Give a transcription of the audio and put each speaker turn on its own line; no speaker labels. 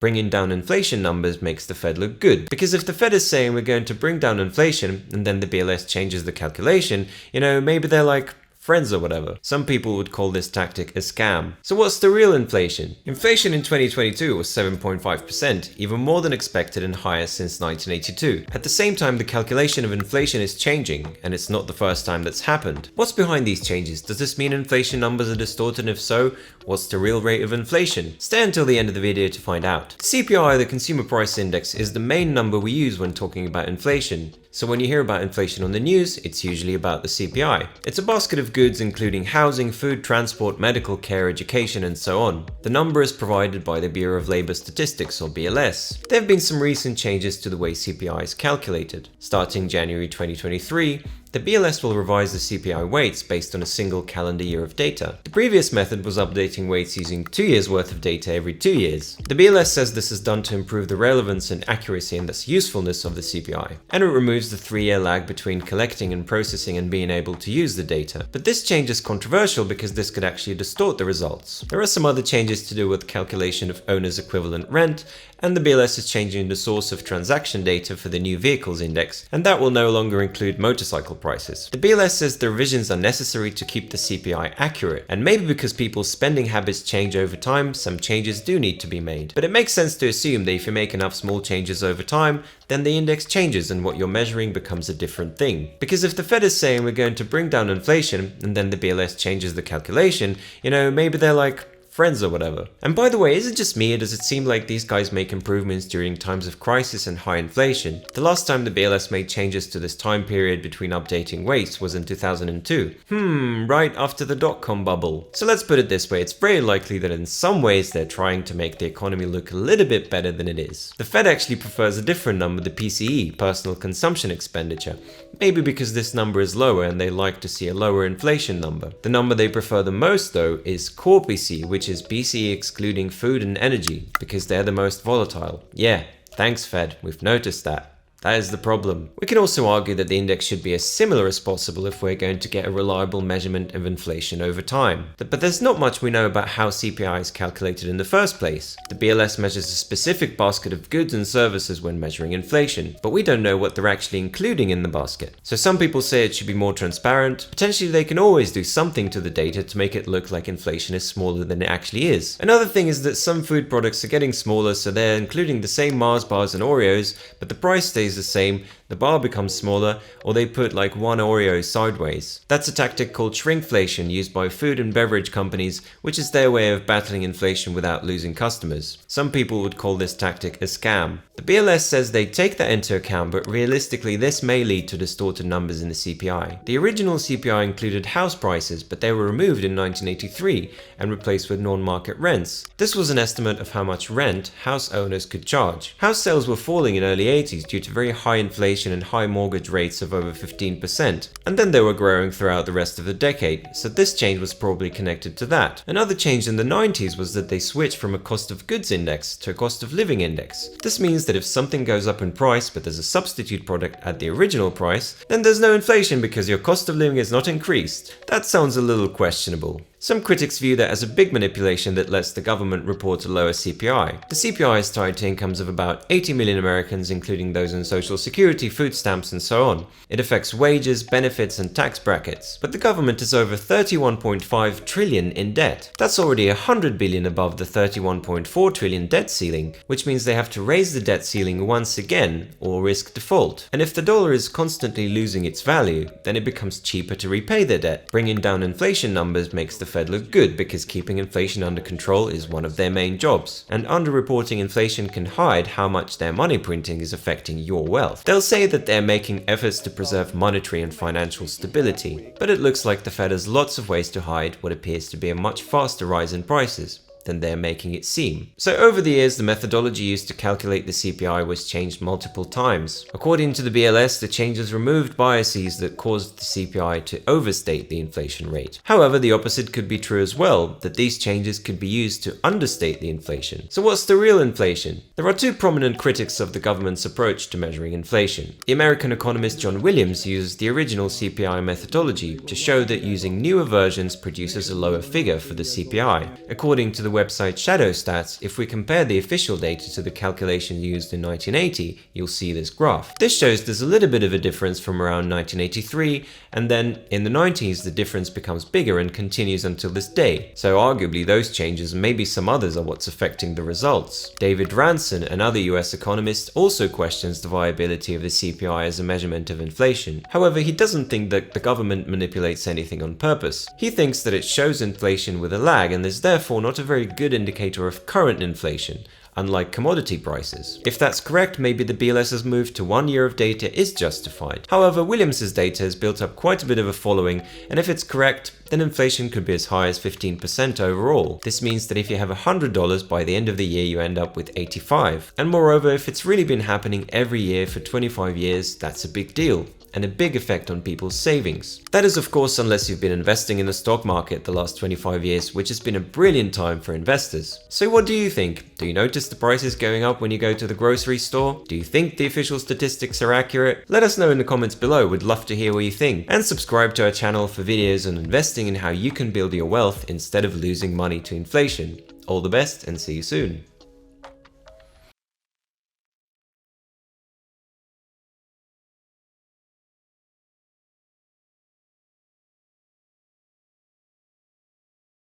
Bringing down inflation numbers makes the Fed look good, because if the Fed is saying we're going to bring down inflation and then the BLS changes the calculation, maybe they're like friends or whatever. Some people would call this tactic a scam. So what's the real inflation? Inflation in 2022 was 7.5%, even more than expected and higher since 1982. At the same time, the calculation of inflation is changing, and it's not the first time that's happened. What's behind these changes? Does this mean inflation numbers are distorted, and if so, what's the real rate of inflation? Stay until the end of the video to find out. CPI, the Consumer Price Index, is the main number we use when talking about inflation. So when you hear about inflation on the news, it's usually about the CPI. It's a basket of goods including housing, food, transport, medical care, education, and so on. The number is provided by the Bureau of Labor Statistics, or BLS. There have been some recent changes to the way CPI is calculated. Starting January 2023, the BLS will revise the CPI weights based on a single calendar year of data. The previous method was updating weights using 2 years worth of data every 2 years. The BLS says this is done to improve the relevance and accuracy and thus usefulness of the CPI. And it removes the 3-year lag between collecting and processing and being able to use the data. But this change is controversial because this could actually distort the results. There are some other changes to do with calculation of owner's equivalent rent, and the BLS is changing the source of transaction data for the new vehicles index, and that will no longer include motorcycle prices. The BLS says the revisions are necessary to keep the CPI accurate, and maybe because people's spending habits change over time, some changes do need to be made. But it makes sense to assume that if you make enough small changes over time, then the index changes and what you're measuring becomes a different thing. Because if the Fed is saying we're going to bring down inflation, and then the BLS changes the calculation, maybe they're like friends or whatever. And by the way, is it just me, or does it seem like these guys make improvements during times of crisis and high inflation? The last time the BLS made changes to this time period between updating weights was in 2002. Right after the dot-com bubble. So let's put it this way, it's very likely that in some ways they're trying to make the economy look a little bit better than it is. The Fed actually prefers a different number, the PCE, personal consumption expenditure. Maybe because this number is lower and they like to see a lower inflation number. The number they prefer the most though is core PCE, which is PCE excluding food and energy, because they're the most volatile. Yeah, thanks Fed, we've noticed that. That is the problem. We can also argue that the index should be as similar as possible if we're going to get a reliable measurement of inflation over time. But there's not much we know about how CPI is calculated in the first place. The BLS measures a specific basket of goods and services when measuring inflation, but we don't know what they're actually including in the basket. So some people say it should be more transparent. Potentially they can always do something to the data to make it look like inflation is smaller than it actually is. Another thing is that some food products are getting smaller, so they're including the same Mars bars and Oreos, but the price stays the same, the bar becomes smaller, or they put like one Oreo sideways. That's a tactic called shrinkflation used by food and beverage companies, which is their way of battling inflation without losing customers. Some people would call this tactic a scam. The BLS says they take that into account, but realistically this may lead to distorted numbers in the CPI. The original CPI included house prices, but they were removed in 1983 and replaced with non-market rents. This was an estimate of how much rent house owners could charge. House sales were falling in early 80s due to very high inflation and high mortgage rates of over 15%, and then they were growing throughout the rest of the decade, so this change was probably connected to that. Another change in the 90s was that they switched from a cost of goods index to a cost of living index. This means that if something goes up in price but there's a substitute product at the original price, then there's no inflation because your cost of living is not increased. That sounds a little questionable. Some critics view that as a big manipulation that lets the government report a lower CPI. The CPI is tied to incomes of about 80 million Americans, including those on Social Security, food stamps, and so on. It affects wages, benefits, and tax brackets. But the government is over 31.5 trillion in debt. That's already 100 billion above the 31.4 trillion debt ceiling, which means they have to raise the debt ceiling once again or risk default. And if the dollar is constantly losing its value, then it becomes cheaper to repay their debt. Bringing down inflation numbers makes the Fed look good because keeping inflation under control is one of their main jobs. And underreporting inflation can hide how much their money printing is affecting your wealth. They'll say that they're making efforts to preserve monetary and financial stability, but it looks like the Fed has lots of ways to hide what appears to be a much faster rise in prices than they're making it seem. So over the years, the methodology used to calculate the CPI was changed multiple times. According to the BLS, the changes removed biases that caused the CPI to overstate the inflation rate. However, the opposite could be true as well, that these changes could be used to understate the inflation. So what's the real inflation? There are two prominent critics of the government's approach to measuring inflation. The American economist John Williams uses the original CPI methodology to show that using newer versions produces a lower figure for the CPI. According to the the website Shadow Stats, if we compare the official data to the calculation used in 1980, you'll see this graph. This shows there's a little bit of a difference from around 1983, and then in the 90s the difference becomes bigger and continues until this day. So arguably those changes and maybe some others are what's affecting the results. David Ranson, another US economist, also questions the viability of the CPI as a measurement of inflation. However, he doesn't think that the government manipulates anything on purpose. He thinks that it shows inflation with a lag and is therefore not a very good indicator of current inflation, unlike commodity prices. If that's correct, maybe the BLS's move to 1 year of data is justified. However, Williams's data has built up quite a bit of a following, and if it's correct, then inflation could be as high as 15% overall. This means that if you have $100 by the end of the year, you end up with 85. And moreover, if it's really been happening every year for 25 years, that's a big deal, and a big effect on people's savings. That is, of course, unless you've been investing in the stock market the last 25 years, which has been a brilliant time for investors. So what do you think? Do you notice the prices going up when you go to the grocery store? Do you think the official statistics are accurate? Let us know in the comments below, we'd love to hear what you think. And subscribe to our channel for videos on investing and how you can build your wealth instead of losing money to inflation. All the best and see you soon.